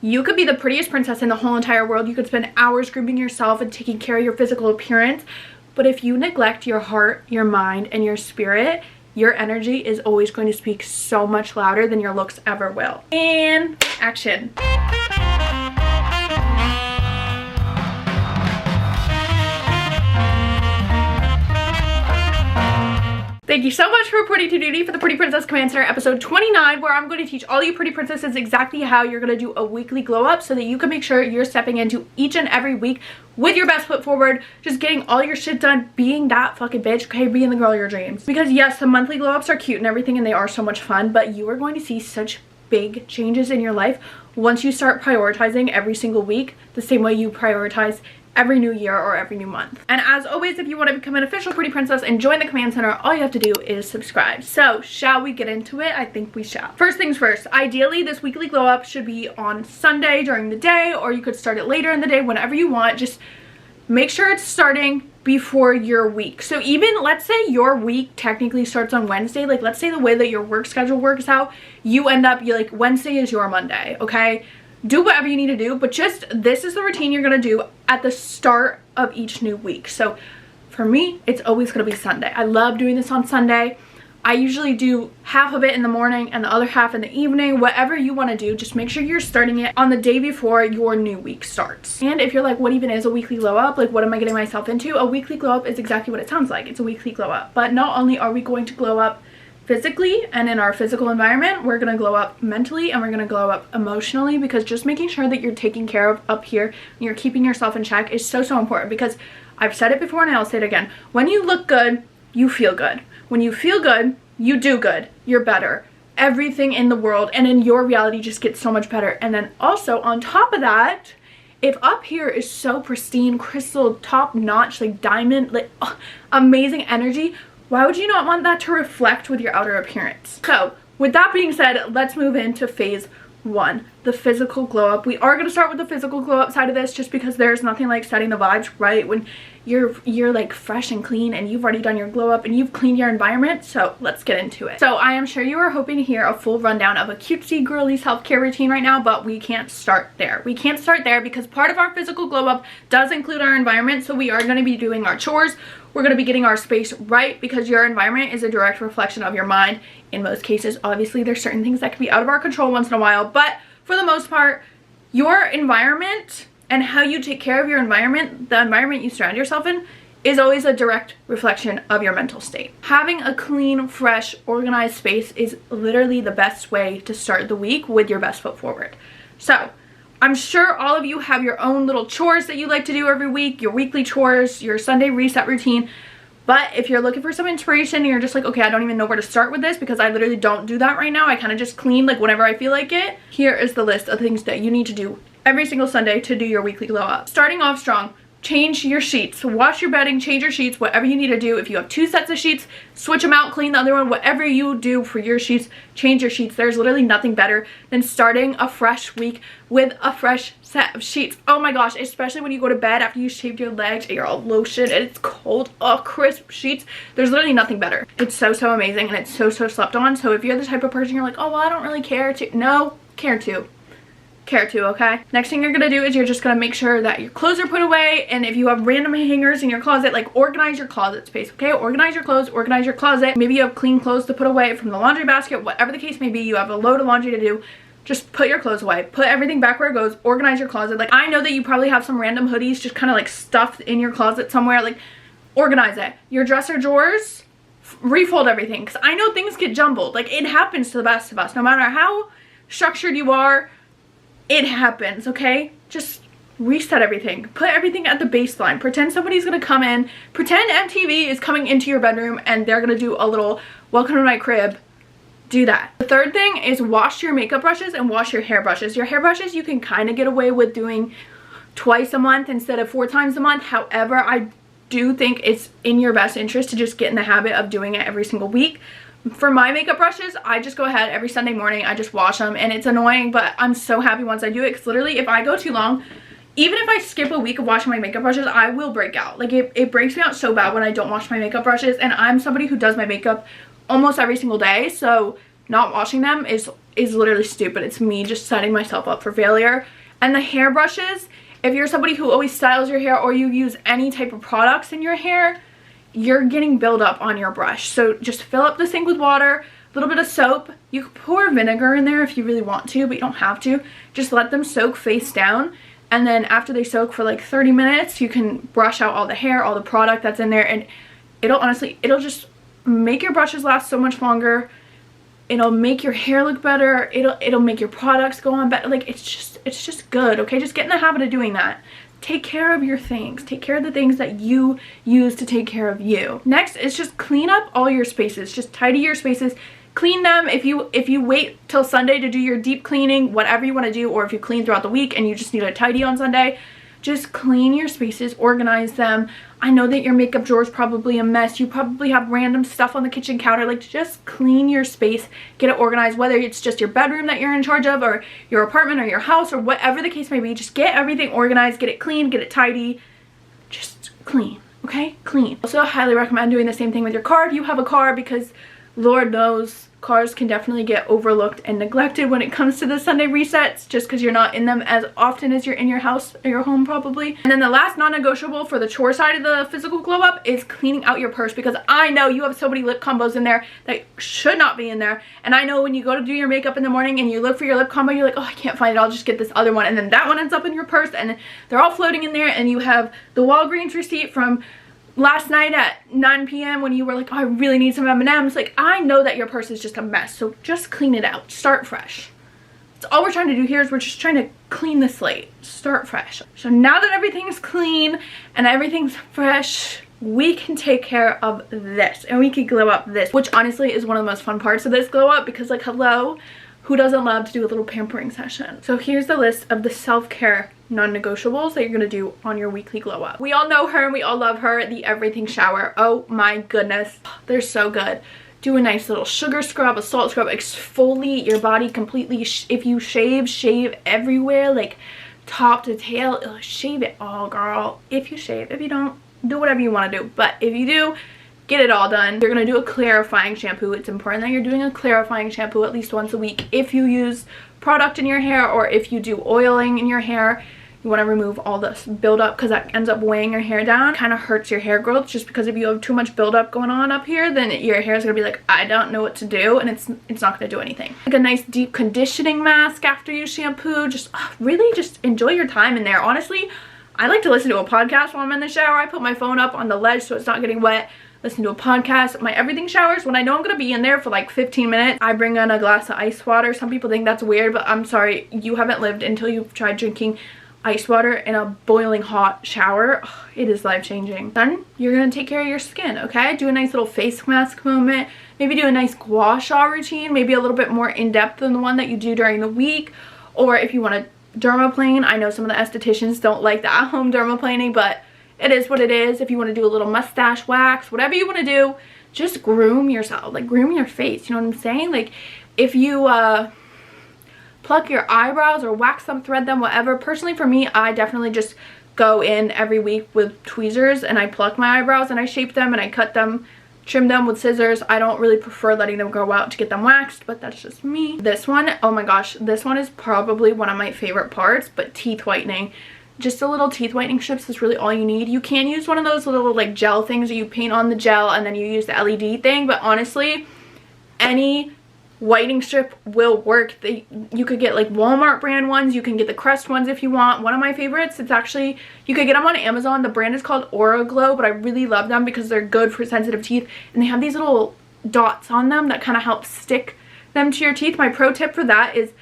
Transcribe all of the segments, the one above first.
You could be the prettiest princess in the whole entire world. You could spend hours grooming yourself and taking care of your physical appearance. But if you neglect your heart, your mind, and your spirit, your energy is always going to speak so much louder than your looks ever will. And action. Thank you so much for reporting to duty for the Pretty Princess Command Center episode 29, where I'm going to teach all you pretty princesses exactly how you're going to do a weekly glow up so that you can make sure you're stepping into each and every week with your best foot forward, just getting all your shit done, being that fucking bitch, okay, being the girl of your dreams. Because yes, the monthly glow ups are cute and everything and they are so much fun, but you are going to see such big changes in your life once you start prioritizing every single week the same way you prioritize every new year or every new month. And as always, if you want to become an official Pretty Princess and join the Command Center, all you have to do is subscribe. So shall we get into it? I think we shall. First things first, ideally this weekly glow up should be on Sunday during the day, or you could start it later in the day, whenever you want. Just make sure it's starting before your week. So even let's say your week technically starts on Wednesday, like let's say the way that your work schedule works out, you end up, you like Wednesday is your Monday, okay? Do whatever you need to do, but just this is the routine you're gonna do at the start of each new week. So for me, it's always gonna be Sunday. I love doing this on Sunday. I usually do half of it in the morning and the other half in the evening. Whatever you want to do, just make sure you're starting it on the day before your new week starts. And if you're like, what even is a weekly glow up? Like, what am I getting myself into? A weekly glow up is exactly what it sounds like. It's a weekly glow up. But not only are we going to glow up physically and in our physical environment, we're going to glow up mentally and we're going to glow up emotionally, because just making sure that you're taking care of up here and you're keeping yourself in check is so important. Because I've said it before and I'll say it again, when you look good, you feel good. When you feel good, you do good. You're better. Everything in the world and in your reality just gets so much better. And then also on top of that, if up here is so pristine, crystal, top notch, like diamond, like amazing energy, why would you not want that to reflect with your outer appearance? So with that being said, let's move into phase 1, the physical glow up. We are going to start with the physical glow up side of this, just because there's nothing like setting the vibes right when you're like fresh and clean and you've already done your glow up and you've cleaned your environment. So let's get into it. So I am sure you are hoping to hear a full rundown of a cutesy girly self-care routine right now, but we can't start there. We can't start there because part of our physical glow up does include our environment. So we are going to be doing our chores. We're going to be getting our space right, because your environment is a direct reflection of your mind. In most cases, obviously, there's certain things that can be out of our control once in a while, but for the most part, your environment and how you take care of your environment, the environment you surround yourself in, is always a direct reflection of your mental state. Having a clean, fresh, organized space is literally the best way to start the week with your best foot forward. So I'm sure all of you have your own little chores that you like to do every week, your weekly chores, your Sunday reset routine. But if you're looking for some inspiration and you're just like, okay, I don't even know where to start with this because I literally don't do that right now, I kind of just clean like whenever I feel like it, here is the list of things that you need to do every single Sunday to do your weekly glow up. Starting off strong. Change your sheets. Wash your bedding, change your sheets, whatever you need to do. If you have 2 sets of sheets, switch them out, clean the other one. Whatever you do for your sheets, change your sheets. There's literally nothing better than starting a fresh week with a fresh set of sheets. Oh my gosh, especially when you go to bed after you shaved your legs and you're all lotion and it's cold, crisp sheets. There's literally nothing better. It's so amazing and it's so slept on. So if you're the type of person you're like, oh well, I don't really care to. No, care to. Okay? Next thing you're gonna do is you're just gonna make sure that your clothes are put away, and if you have random hangers in your closet, like organize your closet space, okay? Organize your clothes, organize your closet. Maybe you have clean clothes to put away from the laundry basket, whatever the case may be, you have a load of laundry to do. Just put your clothes away. Put everything back where it goes. Organize your closet. Like, I know that you probably have some random hoodies just kind of like stuffed in your closet somewhere. Like, organize it. Your dresser drawers, refold everything, because I know things get jumbled. Like, it happens to the best of us. No matter how structured you are, it happens, okay? Just reset everything. Put everything at the baseline. Pretend somebody's gonna come in. Pretend MTV is coming into your bedroom and they're gonna do a little welcome to my crib. Do that. The third thing is wash your makeup brushes and wash your hair brushes. Your hair brushes you can kind of get away with doing twice a month instead of 4 times a month. However, I do think it's in your best interest to just get in the habit of doing it every single week. For my makeup brushes, I just go ahead every Sunday morning, I just wash them, and it's annoying, but I'm so happy once I do it, because literally if I go too long, even if I skip a week of washing my makeup brushes, I will break out. Like, it breaks me out so bad when I don't wash my makeup brushes, and I'm somebody who does my makeup almost every single day, so not washing them is is literally stupid. It's me just setting myself up for failure. And the hair brushes, if you're somebody who always styles your hair or you use any type of products in your hair, you're getting buildup on your brush. So just fill up the sink with water, a little bit of soap. You can pour vinegar in there if you really want to, but you don't have to. Just let them soak face down. And then after they soak for like 30 minutes, you can brush out all the hair, all the product that's in there. And it'll just make your brushes last so much longer. It'll make your hair look better. It'll make your products go on better. Like, it's just good, okay? Just get in the habit of doing that. Take care of your things. Take care of the things that you use to take care of you. Next is just clean up all your spaces. Just tidy your spaces. Clean them. If you wait till Sunday to do your deep cleaning, whatever you want to do, or if you clean throughout the week and you just need to tidy on Sunday, just clean your spaces, organize them. I know that your makeup drawer is probably a mess. You probably have random stuff on the kitchen counter. Like, just clean your space, get it organized, whether it's just your bedroom that you're in charge of or your apartment or your house or whatever the case may be. Just get everything organized, get it clean, get it tidy. Just clean, okay? Clean. Also, I highly recommend doing the same thing with your car if you have a car, because Lord knows cars can definitely get overlooked and neglected when it comes to the Sunday resets, just because you're not in them as often as you're in your house or your home probably. And then the last non-negotiable for the chore side of the physical glow up is cleaning out your purse, because I know you have so many lip combos in there that should not be in there. And I know when you go to do your makeup in the morning and you look for your lip combo, you're like, oh, I can't find it, I'll just get this other one. And then that one ends up in your purse and they're all floating in there, and you have the Walgreens receipt from last night at 9 p.m. when you were like, oh, I really need some M&Ms. Like, I know that your purse is just a mess, so just clean it out. Start fresh. That's all we're trying to do here, is we're just trying to clean the slate. Start fresh. So now that everything's clean and everything's fresh, we can take care of this and we can glow up this, which honestly is one of the most fun parts of this glow up, because like, hello, who doesn't love to do a little pampering session? So here's the list of the self-care non-negotiables that you're gonna do on your weekly glow up. We all know her and we all love her, the everything shower. Oh my goodness, they're so good. Do a nice little sugar scrub, a salt scrub, exfoliate your body completely. If you shave everywhere, like top to tail. Ugh, shave it all, girl. If you shave. If you don't, do whatever you want to do. But if you do, get it all done. You're gonna do a clarifying shampoo. It's important that you're doing a clarifying shampoo at least once a week. If you use product in your hair, or if you do oiling in your hair, you want to remove all this buildup, because that ends up weighing your hair down. Kind of hurts your hair growth, just because if you have too much buildup going on up here, then your hair is going to be like, I don't know what to do, and it's not going to do anything. Like a nice deep conditioning mask after you shampoo. Just really just enjoy your time in there. Honestly, I like to listen to a podcast while I'm in the shower. I put my phone up on the ledge so it's not getting wet. Listen to a podcast. My everything showers, when I know I'm gonna be in there for like 15 minutes, I bring on a glass of ice water. Some people think that's weird, but I'm sorry, you haven't lived until you've tried drinking ice water in a boiling hot shower. Oh, it is life-changing. Then you're gonna take care of your skin, okay? Do a nice little face mask moment. Maybe do a nice gua sha routine, maybe a little bit more in-depth than the one that you do during the week. Or if you want to dermaplane, I know some of the estheticians don't like the at-home dermaplaning, but it is what it is. If you want to do a little mustache wax, whatever you want to do, just groom yourself. Like, groom your face, you know what I'm saying? Like, if you pluck your eyebrows or wax them, thread them, whatever. Personally, for me, I definitely just go in every week with tweezers and I pluck my eyebrows and I shape them and I cut them, trim them with scissors. I don't really prefer letting them grow out to get them waxed, but that's just me. This one, oh my gosh, this one is probably one of my favorite parts, but teeth whitening. Just a little teeth whitening strips is really all you need. You can use one of those little like gel things that you paint on the gel and then you use the LED thing, but honestly, any whitening strip will work. You could get like Walmart brand ones, you can get the Crest ones if you want. One of my favorites, it's actually, you could get them on Amazon. The brand is called Aura Glow, but I really love them because they're good for sensitive teeth and they have these little dots on them that kind of help stick them to your teeth. My pro tip for that is,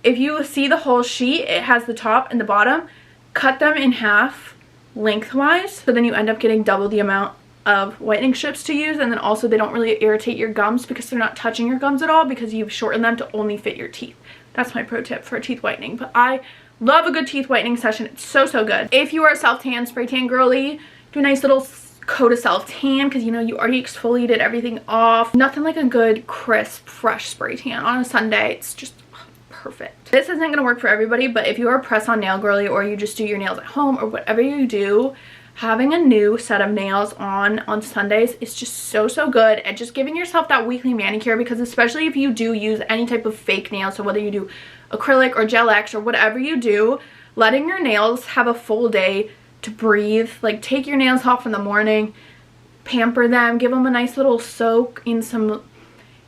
if you see the whole sheet, it has the top and the bottom, cut them in half lengthwise, so then you end up getting double the amount of whitening strips to use, and then also they don't really irritate your gums because they're not touching your gums at all because you've shortened them to only fit your teeth. That's my pro tip for teeth whitening. But I love a good teeth whitening session. It's so good. If you are a self-tan, spray tan girly, do a nice little coat of self-tan because you know you already exfoliated everything off. Nothing like a good crisp fresh spray tan on a Sunday. It's just perfect. This isn't gonna work for everybody, but if you are a press-on nail girly or you just do your nails at home or whatever you do, having a new set of nails on Sundays is just so good, and just giving yourself that weekly manicure, because especially if you do use any type of fake nail, so whether you do acrylic or gel X or whatever you do, letting your nails have a full day to breathe. Like, take your nails off in the morning, pamper them, give them a nice little soak in some,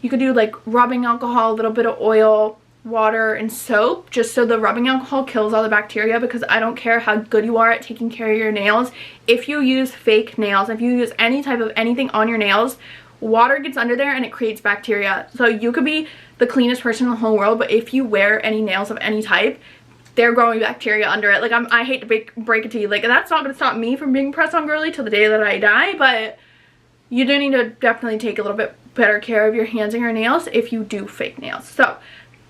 you could do like rubbing alcohol, a little bit of oil, water, and soap, just so the rubbing alcohol kills all the bacteria, because I don't care how good you are at taking care of your nails. If you use fake nails, if you use any type of anything on your nails, water gets under there and it creates bacteria. So you could be the cleanest person in the whole world, but if you wear any nails of any type, they're growing bacteria under it. Like, I hate to break it to you, like, that's not gonna stop me from being press-on girly till the day that I die, but you do need to definitely take a little bit better care of your hands and your nails if you do fake nails. So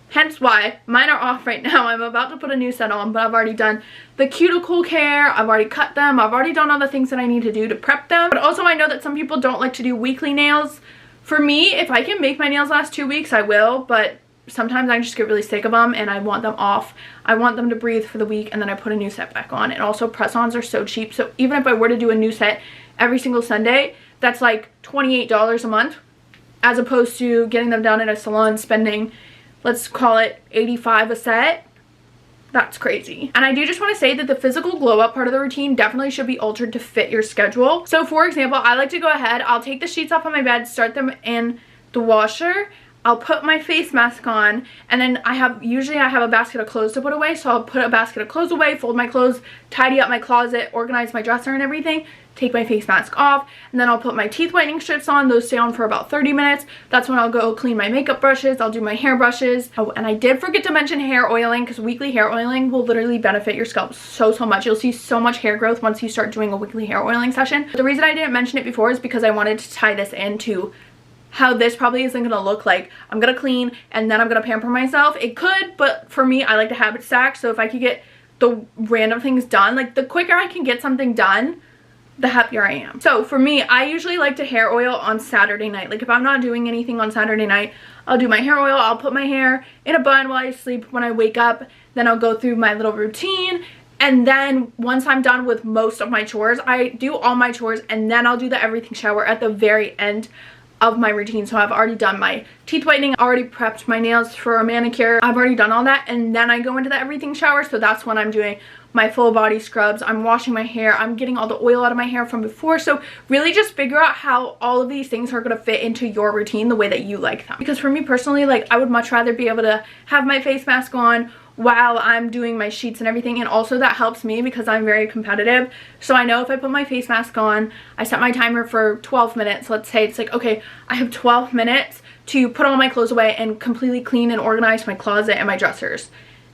hence why mine are off right now. I'm about to put a new set on, but I've already done the cuticle care, I've already cut them, I've already done all the things that I need to do to prep them. But also I know that some people don't like to do weekly nails. For me, if I can make my nails last 2 weeks, I will, but sometimes I just get really sick of them and I want them off. I want them to breathe for the week, and then I put a new set back on. And also press-ons are so cheap, so even if I were to do a new set every single Sunday, that's like $28 a month, as opposed to getting them done at a salon spending, let's call it $85 a set. That's crazy. And I do just want to say that the physical glow up part of the routine definitely should be altered to fit your schedule. So for example, I like to go ahead, I'll take the sheets off on my bed, start them in the washer, I'll put my face mask on, and then usually I have a basket of clothes to put away, so I'll put a basket of clothes away, fold my clothes, tidy up my closet, organize my dresser and everything, take my face mask off, and then I'll put my teeth whitening strips on. Those stay on for about 30 minutes. That's when I'll go clean my makeup brushes, I'll do my hair brushes. Oh, and I did forget to mention hair oiling, because weekly hair oiling will literally benefit your scalp so much. You'll see so much hair growth once you start doing a weekly hair oiling session. The reason I didn't mention it before is because I wanted to tie this into how this probably isn't gonna look. Like, I'm gonna clean and then I'm gonna pamper myself. It could, but for me, I like to habit stack, so if I could get the random things done, like the quicker I can get something done, the happier I am. So for me, I usually like to hair oil on Saturday night. Like, if I'm not doing anything on Saturday night, I'll do my hair oil, I'll put my hair in a bun while I sleep. When I wake up, then I'll go through my little routine, and then once I'm done with most of my chores, I do all my chores, and then I'll do the everything shower at the very end of my routine. So I've already done my teeth whitening, already prepped my nails for a manicure, I've already done all that, and then I go into the everything shower. So that's when I'm doing my full body scrubs, I'm washing my hair, I'm getting all the oil out of my hair from before. So really just figure out how all of these things are going to fit into your routine the way that you like them. Because for me personally, like, I would much rather be able to have my face mask on while I'm doing my sheets and everything, and also that helps me because I'm very competitive. So I know if I put my face mask on, I set my timer for 12 minutes, let's say it's like, okay, I have 12 minutes to put all my clothes away and completely clean and organize my closet and my dressers,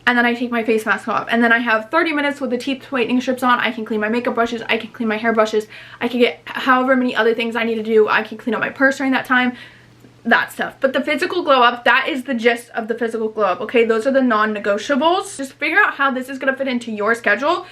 and then I take my face mask off, and then I have 30 minutes with the teeth whitening strips on. I can clean my makeup brushes, I can clean my hair brushes, I can get however many other things I need to do, I can clean up my purse during that time, that stuff. But the physical glow up, that is the gist of the physical glow up, okay? Those are the non-negotiables. Just figure out how this is going to fit into your schedule,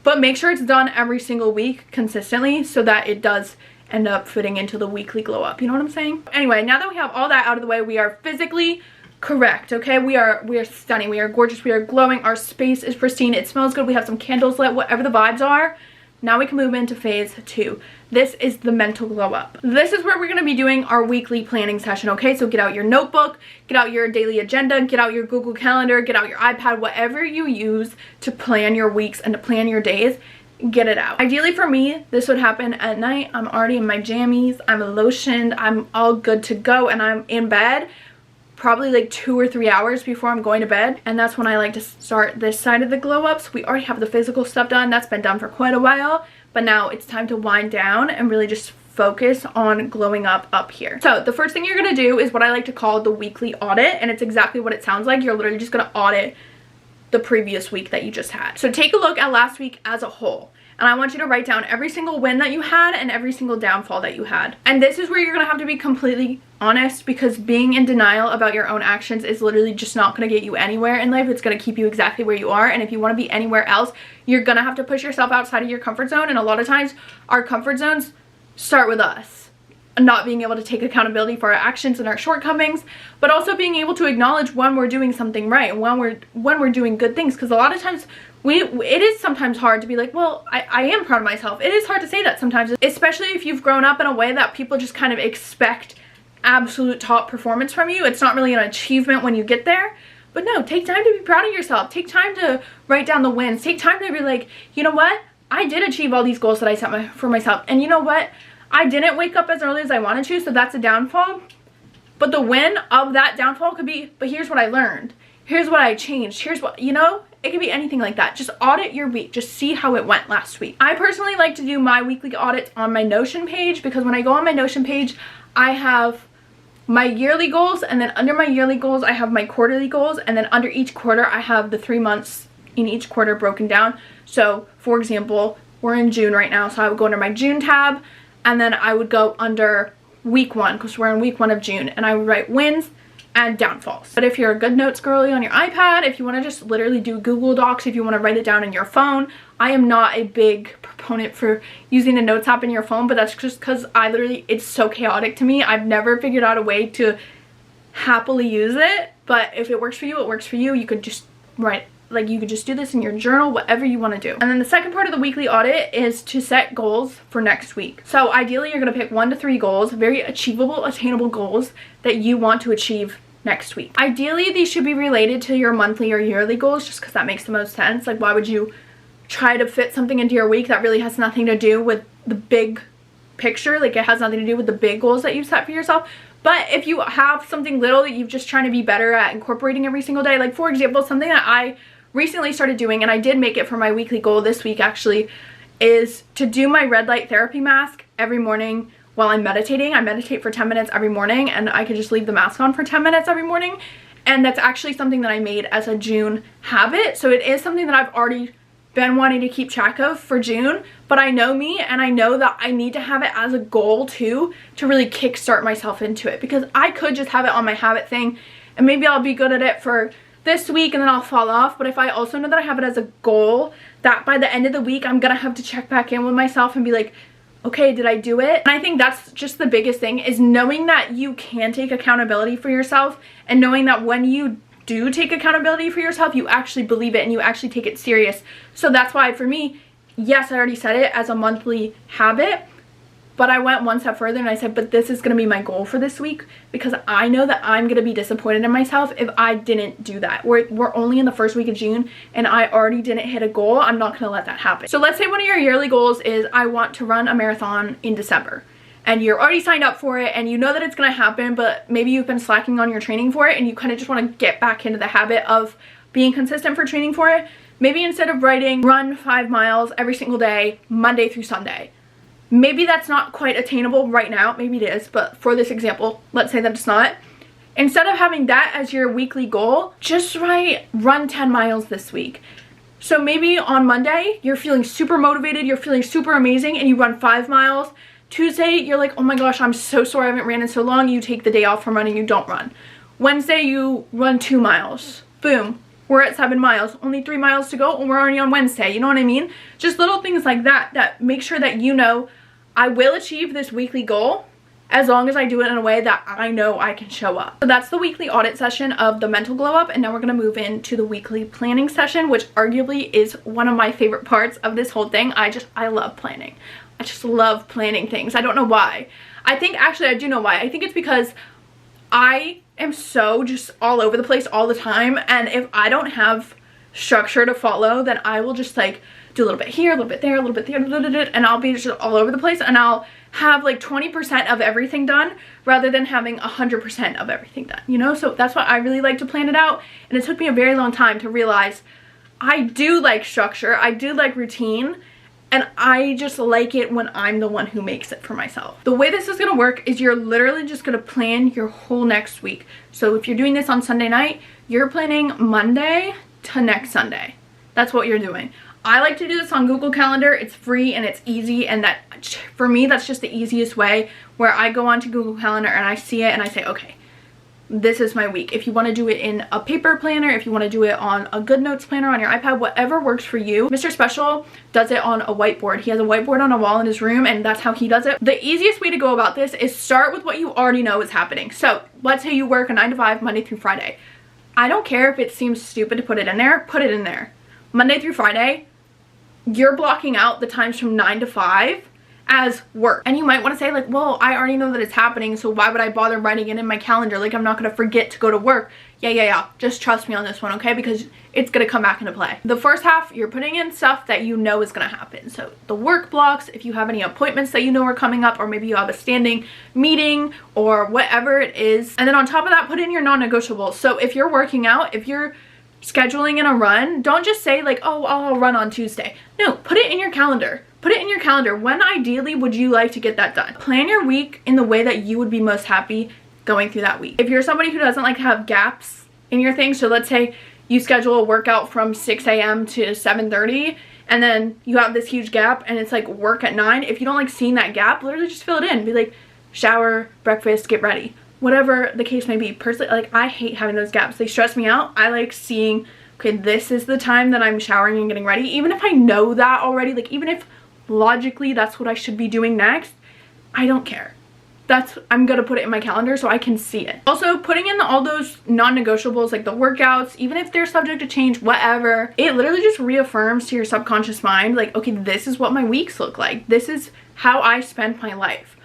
but make sure it's done every single week consistently so that it does end up fitting into the weekly glow up. You know what I'm saying? Anyway, now that we have all that out of the way, we are physically correct, okay? We are stunning, we are gorgeous, we are glowing, our space is pristine, it smells good, we have some candles lit, whatever the vibes are. Now we can move into phase 2. This is the mental glow up. This is where we're going to be doing our weekly planning session, okay? So get out your notebook, get out your daily agenda, get out your Google Calendar, get out your iPad, whatever you use to plan your weeks and to plan your days, get it out. Ideally for me, this would happen at night. I'm already in my jammies, I'm lotioned, I'm all good to go, and I'm in bed probably like 2 or 3 hours before I'm going to bed, and that's when I like to start this side of the glow ups. We already have the physical stuff done, that's been done for quite a while, but now it's time to wind down and really just focus on glowing up here. So the first thing you're gonna do is what I like to call the weekly audit, and it's exactly what it sounds like. You're literally just gonna audit the previous week that you just had. So take a look at last week as a whole, and I want you to write down every single win that you had and every single downfall that you had. And this is where you're gonna have to be completely honest, because being in denial about your own actions is literally just not gonna get you anywhere in life. It's gonna keep you exactly where you are, and if you wanna be anywhere else, you're gonna have to push yourself outside of your comfort zone. And a lot of times our comfort zones start with us. not being able to take accountability for our actions and our shortcomings, but also being able to acknowledge when we're doing something right and when we're doing good things. Because a lot of times it is sometimes hard to be like, well, I am proud of myself. It is hard to say that sometimes, especially if you've grown up in a way that people just kind of expect absolute top performance from you. It's not really an achievement when you get there. But no, take time to be proud of yourself. Take time to write down the wins. Take time to be like, you know what? I did achieve all these goals that I set for myself. And you know what? I didn't wake up as early as I wanted to, so that's a downfall. But the win of that downfall could be, but here's what I learned. Here's what I changed. Here's what, you know? It could be anything like that. Just audit your week. Just see how it went last week. I personally like to do my weekly audits on my Notion page, because when I go on my Notion page, I have my yearly goals, and then under my yearly goals, I have my quarterly goals, and then under each quarter, I have the 3 months in each quarter broken down. So, for example, we're in June right now, so I would go under my June tab, and then I would go under week 1, because we're in week 1 of June, and I would write wins and downfalls. But if you're a good notes girly on your iPad, if you want to just literally do Google Docs, if you want to write it down in your phone, I am not a big proponent for using the notes app in your phone, but that's just because it's so chaotic to me. I've never figured out a way to happily use it, but if it works for you, it works for you. You could just write, like, you could just do this in your journal, whatever you want to do. And then the second part of the weekly audit is to set goals for next week. So ideally, you're going to pick 1 to 3 goals, very achievable, attainable goals that you want to achieve next week. Ideally, these should be related to your monthly or yearly goals, just because that makes the most sense. Like, why would you try to fit something into your week that really has nothing to do with the big picture? Like, it has nothing to do with the big goals that you set for yourself. But if you have something little that you're just trying to be better at incorporating every single day, like, for example, something that I recently started doing, and I did make it for my weekly goal this week actually, is to do my red light therapy mask every morning while I'm meditating. I meditate for 10 minutes every morning, and I could just leave the mask on for 10 minutes every morning. And that's actually something that I made as a June habit. So it is something that I've already been wanting to keep track of for June, but I know me, and I know that I need to have it as a goal too, to really kickstart myself into it, because I could just have it on my habit thing and maybe I'll be good at it for this week and then I'll fall off. But if I also know that I have it as a goal, that by the end of the week I'm gonna have to check back in with myself and be like, okay, did I do it? And I think that's just the biggest thing, is knowing that you can take accountability for yourself, and knowing that when you do take accountability for yourself, you actually believe it and you actually take it serious. So that's why for me, yes, I already set it as a monthly habit, but I went one step further and I said, but this is going to be my goal for this week, because I know that I'm going to be disappointed in myself if I didn't do that. We're only in the first week of June and I already didn't hit a goal. I'm not going to let that happen. So let's say one of your yearly goals is, I want to run a marathon in December. And you're already signed up for it and you know that it's going to happen, but maybe you've been slacking on your training for it and you kind of just want to get back into the habit of being consistent for training for it. Maybe instead of writing run 5 miles every single day, Monday through Sunday, maybe that's not quite attainable right now. Maybe it is, but for this example, let's say that it's not. Instead of having that as your weekly goal, just write run 10 miles this week. So maybe on Monday, you're feeling super motivated, you're feeling super amazing, and you run 5 miles. Tuesday, you're like, oh my gosh, I'm so sore, I haven't ran in so long. You take the day off from running, you don't run. Wednesday, you run 2 miles. Boom, we're at 7 miles. Only 3 miles to go, and we're already on Wednesday. You know what I mean? Just little things like that that make sure that you know, I will achieve this weekly goal as long as I do it in a way that I know I can show up. So that's the weekly audit session of the mental glow up, and now we're gonna move into the weekly planning session, which arguably is one of my favorite parts of this whole thing. I love planning. I just love planning things. I don't know why. I think, actually I do know why. I think it's because I am so just all over the place all the time, and if I don't have structure to follow, then I will just like do a little bit here, a little bit there, a little bit there, and I'll be just all over the place, and I'll have like 20% of everything done rather than having 100% of everything done, you know? So that's why I really like to plan it out, and it took me a very long time to realize I do like structure, I do like routine, and I just like it when I'm the one who makes it for myself. The way this is gonna work is you're literally just gonna plan your whole next week. So if you're doing this on Sunday night, you're planning Monday to next Sunday. That's what you're doing. I like to do this on Google Calendar. It's free and it's easy, and that, for me, that's just the easiest way, where I go onto Google Calendar and I see it and I say, okay, this is my week. If you want to do it in a paper planner, if you want to do it on a GoodNotes planner on your iPad, whatever works for you. Mr. Special does it on a whiteboard. He has a whiteboard on a wall in his room, and that's how he does it. The easiest way to go about this is start with what you already know is happening. So let's say you work a 9 to 5 Monday through Friday. I don't care if it seems stupid to put it in there, put it in there. Monday through Friday, you're blocking out the times from 9 to 5 as work. And you might want to say like, well, I already know that it's happening, so why would I bother writing it in my calendar? Like, I'm not going to forget to go to work. Yeah. Just trust me on this one, okay? Because it's going to come back into play. The first half, you're putting in stuff that you know is going to happen. So the work blocks, if you have any appointments that you know are coming up, or maybe you have a standing meeting or whatever it is. And then on top of that, put in your non-negotiables. So if you're working out, if you're scheduling in a run, don't just say like, oh, I'll run on Tuesday. No, put it in your calendar. Put it in your calendar. When ideally would you like to get that done? Plan your week in the way that you would be most happy going through that week. If you're somebody who doesn't like to have gaps in your thing, so let's say you schedule a workout from 6 a.m. to 7:30, and then you have this huge gap and it's like work at 9. If you don't like seeing that gap, literally just fill it in. Be like, shower, breakfast, get ready. Whatever the case may be. Personally, like, I hate having those gaps. They stress me out. I like seeing, okay, this is the time that I'm showering and getting ready. Even if I know that already, like even if logically that's what I should be doing next, I don't care. I'm gonna put it in my calendar so I can see it. Also, putting in all those non-negotiables, like the workouts, even if they're subject to change, whatever, it literally just reaffirms to your subconscious mind, like, okay, this is what my weeks look like. This is how I spend my life.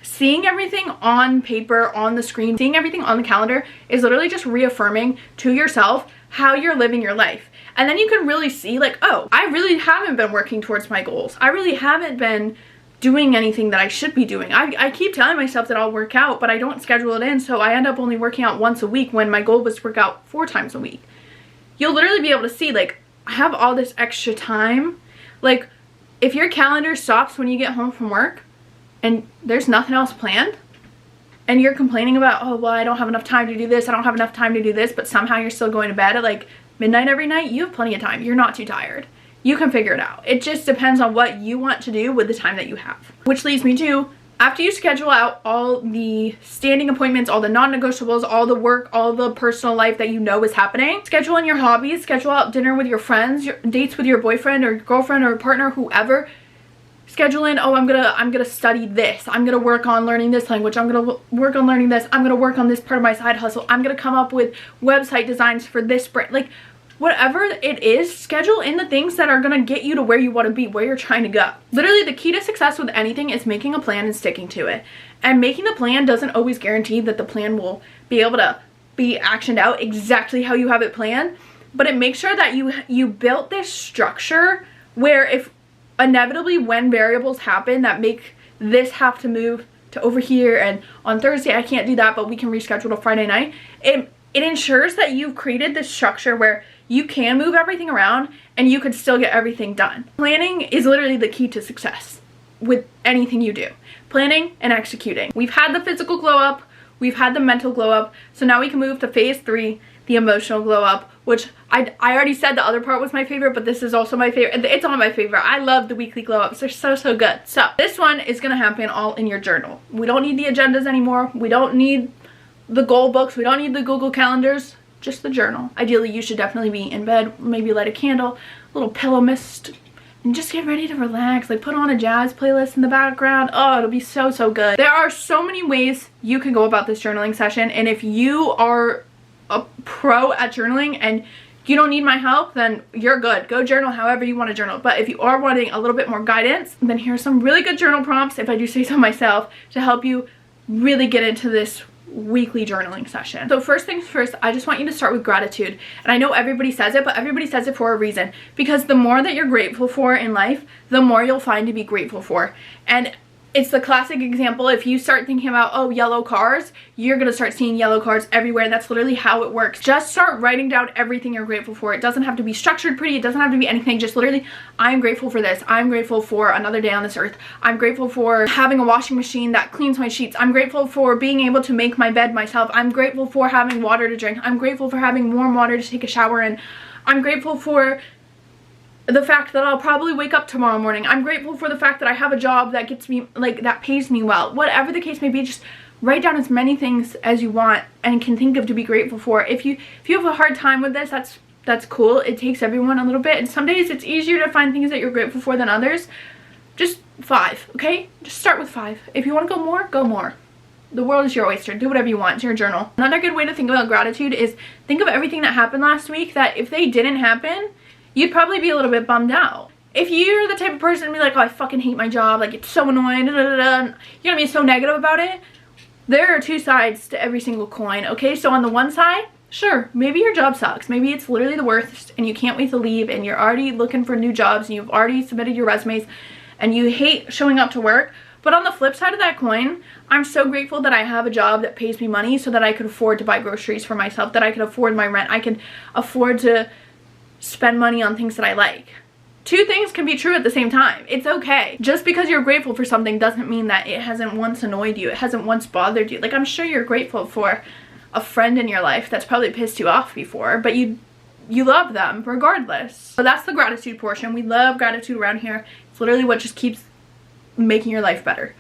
Seeing everything on paper, on the screen, seeing everything on the calendar is literally just reaffirming to yourself how you're living your life. And then you can really see like, oh, I really haven't been working towards my goals. I really haven't been doing anything that I should be doing. I keep telling myself that I'll work out, but I don't schedule it in, so I end up only working out once a week when my goal was to work out 4 times a week. You'll literally be able to see like, I have all this extra time. Like, if your calendar stops when you get home from work and there's nothing else planned, and you're complaining about, oh, well, I don't have enough time to do this, I don't have enough time to do this, but somehow you're still going to bed at like midnight every night, you have plenty of time. You're not too tired. You can figure it out. It just depends on what you want to do with the time that you have. Which leads me to, after you schedule out all the standing appointments, all the non-negotiables, all the work, all the personal life that you know is happening, schedule in your hobbies, schedule out dinner with your friends, your dates with your boyfriend or girlfriend or partner, whoever. Schedule in, oh, I'm gonna study this. I'm gonna work on learning this language. I'm gonna work on learning this. I'm gonna work on this part of my side hustle. I'm gonna come up with website designs for this brand. Like, whatever it is, schedule in the things that are gonna get you to where you want to be, where you're trying to go. Literally, the key to success with anything is making a plan and sticking to it. And making the plan doesn't always guarantee that the plan will be able to be actioned out exactly how you have it planned, but it makes sure that you built this structure where if inevitably when variables happen that make this have to move to over here, and on Thursday I can't do that, but we can reschedule to Friday night, it ensures that you've created this structure where you can move everything around and you could still get everything done. Planning is literally the key to success with anything you do. Planning and executing. We've had the physical glow up, we've had the mental glow up, so now we can move to phase 3, the emotional glow up, which I already said the other part was my favorite, but this is also my favorite. It's all my favorite. I love the weekly glow ups. They're so good. So this one is gonna happen all in your journal. We don't need the agendas anymore. We don't need the goal books. We don't need the Google calendars. Just the journal. Ideally, you should definitely be in bed, maybe light a candle, a little pillow mist, and just get ready to relax. Like, put on a jazz playlist in the background. Oh, it'll be so good. There are so many ways you can go about this journaling session, and if you are a pro at journaling and you don't need my help, then you're good. Go journal however you want to journal. But if you are wanting a little bit more guidance, then here's some really good journal prompts, if I do say so myself, to help you really get into this weekly journaling session. So first things first, I just want you to start with gratitude. And I know everybody says it, but everybody says it for a reason, because the more that you're grateful for in life, the more you'll find to be grateful for. And it's the classic example. If you start thinking about, oh, yellow cars, you're gonna start seeing yellow cars everywhere, and that's literally how it works. Just start writing down everything you're grateful for. It doesn't have to be structured pretty, it doesn't have to be anything, just literally, I'm grateful for this, I'm grateful for another day on this earth, I'm grateful for having a washing machine that cleans my sheets, I'm grateful for being able to make my bed myself, I'm grateful for having water to drink, I'm grateful for having warm water to take a shower in, I'm grateful for the fact that I'll probably wake up tomorrow morning. I'm grateful for the fact that I have a job that gets me, like, that pays me well. Whatever the case may be, just write down as many things as you want and can think of to be grateful for. If you have a hard time with this, that's cool. It takes everyone a little bit, and some days it's easier to find things that you're grateful for than others. Just 5, okay? Just start with 5. If you want to go more, go more. The world is your oyster. Do whatever you want. It's your journal. Another good way to think about gratitude is think of everything that happened last week that if they didn't happen, you'd probably be a little bit bummed out. If you're the type of person to be like, oh, I fucking hate my job, like it's so annoying, you're gonna be so negative about it. There are 2 sides to every single coin, okay? So on the one side, sure, maybe your job sucks. Maybe it's literally the worst and you can't wait to leave and you're already looking for new jobs and you've already submitted your resumes and you hate showing up to work. But on the flip side of that coin, I'm so grateful that I have a job that pays me money so that I could afford to buy groceries for myself, that I could afford my rent, I can afford to spend money on things that I like. 2 things can be true at the same time. It's okay. Just because you're grateful for something doesn't mean that it hasn't once annoyed you. It hasn't once bothered you. Like, I'm sure you're grateful for a friend in your life that's probably pissed you off before, but you love them regardless. So that's the gratitude portion. We love gratitude around here. It's literally what just keeps making your life better.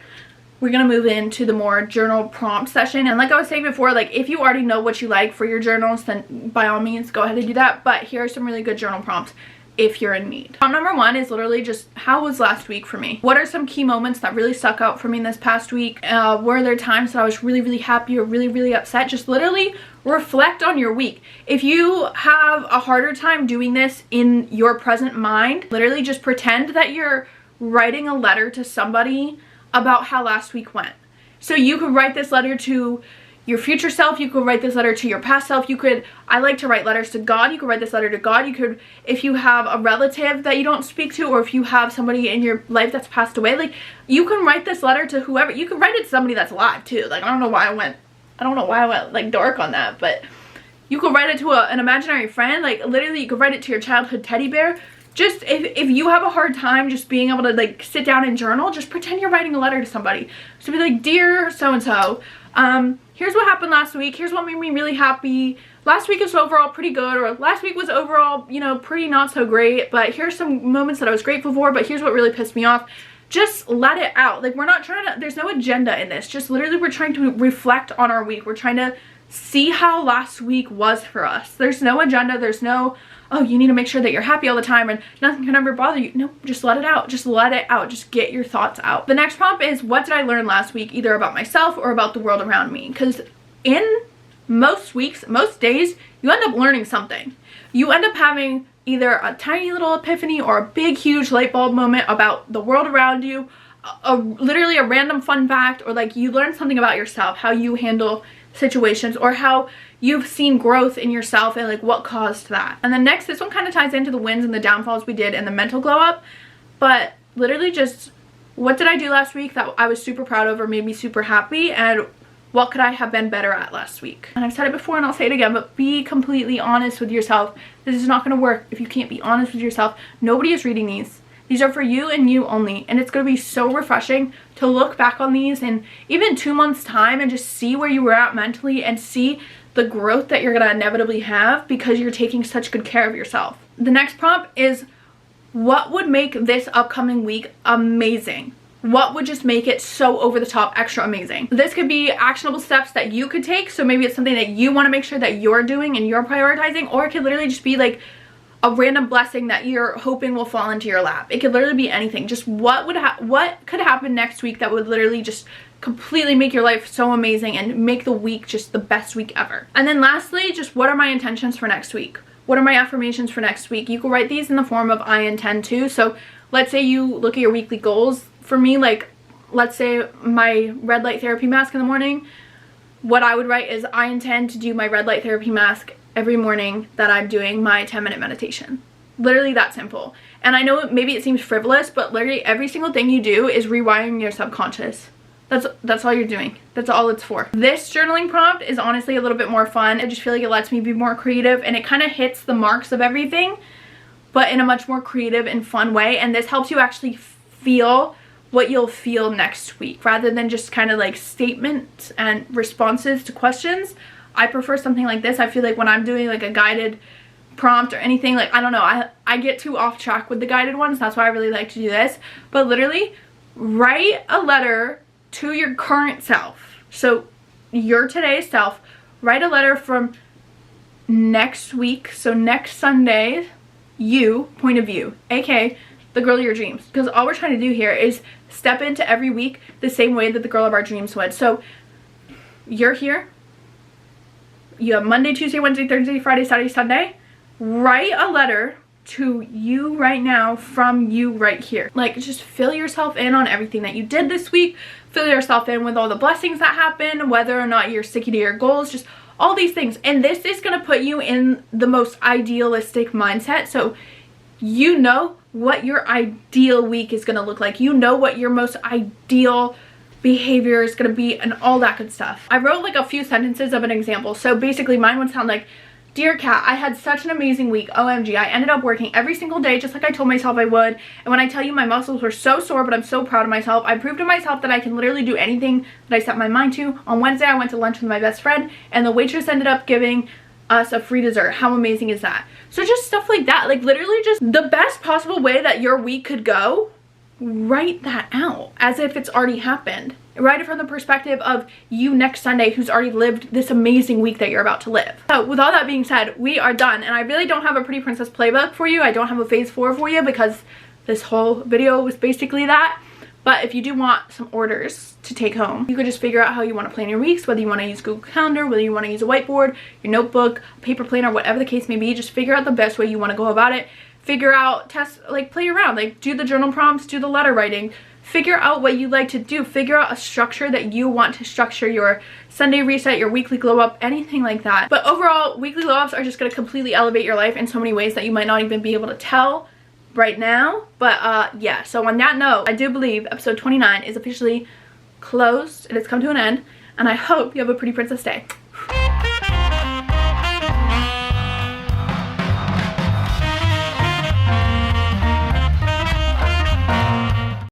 We're gonna move into the more journal prompt session, and like I was saying before, like if you already know what you like for your journals, then by all means go ahead and do that, but here are some really good journal prompts if you're in need. Prompt number 1 is literally just, how was last week for me? What are some key moments that really stuck out for me this past week? Were there times that I was really happy or really upset? Just literally reflect on your week. If you have a harder time doing this in your present mind, literally just pretend that you're writing a letter to somebody about how last week went. So you could write this letter to your future self, you could write this letter to your past self, I like to write letters to God, you could write this letter to God, you could, if you have a relative that you don't speak to, or if you have somebody in your life that's passed away, like you can write this letter to whoever. You can write it to somebody that's alive too. Like I don't know why I went like dark on that, but you could write it to an imaginary friend. Like literally you could write it to your childhood teddy bear. Just if you have a hard time just being able to like sit down and journal, just pretend you're writing a letter to somebody. So be like, dear so-and-so, here's what happened last week, here's what made me really happy, last week was overall pretty good, or last week was overall, you know, pretty not so great, but here's some moments that I was grateful for, but here's what really pissed me off. Just let it out. Like we're not trying to, there's no agenda in this, just literally we're trying to reflect on our week. We're trying to see how last week was for us. There's no agenda, there's no, oh, you need to make sure that you're happy all the time and nothing can ever bother you. No, just let it out. Just let it out. Just get your thoughts out. The next prompt is, what did I learn last week, either about myself or about the world around me? Because in most weeks, most days, you end up learning something. You end up having either a tiny little epiphany or a big, huge light bulb moment about the world around you, literally a random fun fact, or like you learn something about yourself, how you handle situations, or how you've seen growth in yourself and like what caused that. And then next, this one kind of ties into the wins and the downfalls we did in the mental glow up, but literally just what did I do last week that I was super proud of or made me super happy, and what could I have been better at last week? And I've said it before and I'll say it again, but be completely honest with yourself. This is not going to work if you can't be honest with yourself. Nobody is reading these. These are for you and you only, and it's going to be so refreshing to look back on these in even 2 months time and just see where you were at mentally and see the growth that you're going to inevitably have because you're taking such good care of yourself. The next prompt is, what would make this upcoming week amazing? What would just make it so over the top extra amazing? This could be actionable steps that you could take, so maybe it's something that you want to make sure that you're doing and you're prioritizing, or it could literally just be like a random blessing that you're hoping will fall into your lap. It could literally be anything. Just what could happen next week that would literally just completely make your life so amazing and make the week just the best week ever. And then lastly, just what are my intentions for next week? What are my affirmations for next week? You can write these in the form of I intend to. So let's say you look at your weekly goals. For me, like let's say my red light therapy mask in the morning, what I would write is I intend to do my red light therapy mask every morning that I'm doing my 10-minute meditation. Literally that simple. And I know maybe it seems frivolous, but literally every single thing you do is rewiring your subconscious. That's all you're doing. That's all it's for. This journaling prompt is honestly a little bit more fun. I just feel like it lets me be more creative, and it kind of hits the marks of everything, but in a much more creative and fun way. And this helps you actually feel what you'll feel next week rather than just kind of like statements and responses to questions. I prefer something like this. I feel like when I'm doing like a guided prompt or anything, like I don't know, I get too off track with the guided ones. That's why I really like to do this. But literally write a letter to your current self. So your today's self, write a letter from next week, so next Sunday, you point of view, aka the girl of your dreams, because all we're trying to do here is step into every week the same way that the girl of our dreams would. So you're here, you have Monday, Tuesday, Wednesday, Thursday, Friday, Saturday, Sunday. Write a letter to you right now from you right here. Like, just fill yourself in on everything that you did this week. Fill yourself in with all the blessings that happened, whether or not you're sticking to your goals, just all these things. And this is going to put you in the most idealistic mindset. So you know what your ideal week is going to look like. You know what your most ideal behavior is going to be and all that good stuff. I wrote like a few sentences of an example. So basically mine would sound like, dear Kat, I had such an amazing week. OMG, I ended up working every single day just like I told myself I would. And when I tell you my muscles were so sore, but I'm so proud of myself. I proved to myself that I can literally do anything that I set my mind to. On Wednesday, I went to lunch with my best friend and the waitress ended up giving us a free dessert. How amazing is that? So just stuff like that. Like literally just the best possible way that your week could go. Write that out as if it's already happened. Write it from the perspective of you next Sunday who's already lived this amazing week that you're about to live. So with all that being said, we are done. And I really don't have a Pretty Princess playbook for you. I don't have a phase 4 for you because this whole video was basically that. But if you do want some orders to take home, you could just figure out how you want to plan your weeks, whether you want to use Google Calendar, whether you want to use a whiteboard, your notebook, a paper planner, whatever the case may be. Just figure out the best way you want to go about it. Figure out, test, like play around, like do the journal prompts, do the letter writing. Figure out what you like to do. Figure out a structure that you want to structure your Sunday reset, your weekly glow up, anything like that. But overall, weekly glow ups are just going to completely elevate your life in so many ways that you might not even be able to tell right now. But yeah, so on that note, I do believe episode 29 is officially closed and it's come to an end. And I hope you have a Pretty Princess day.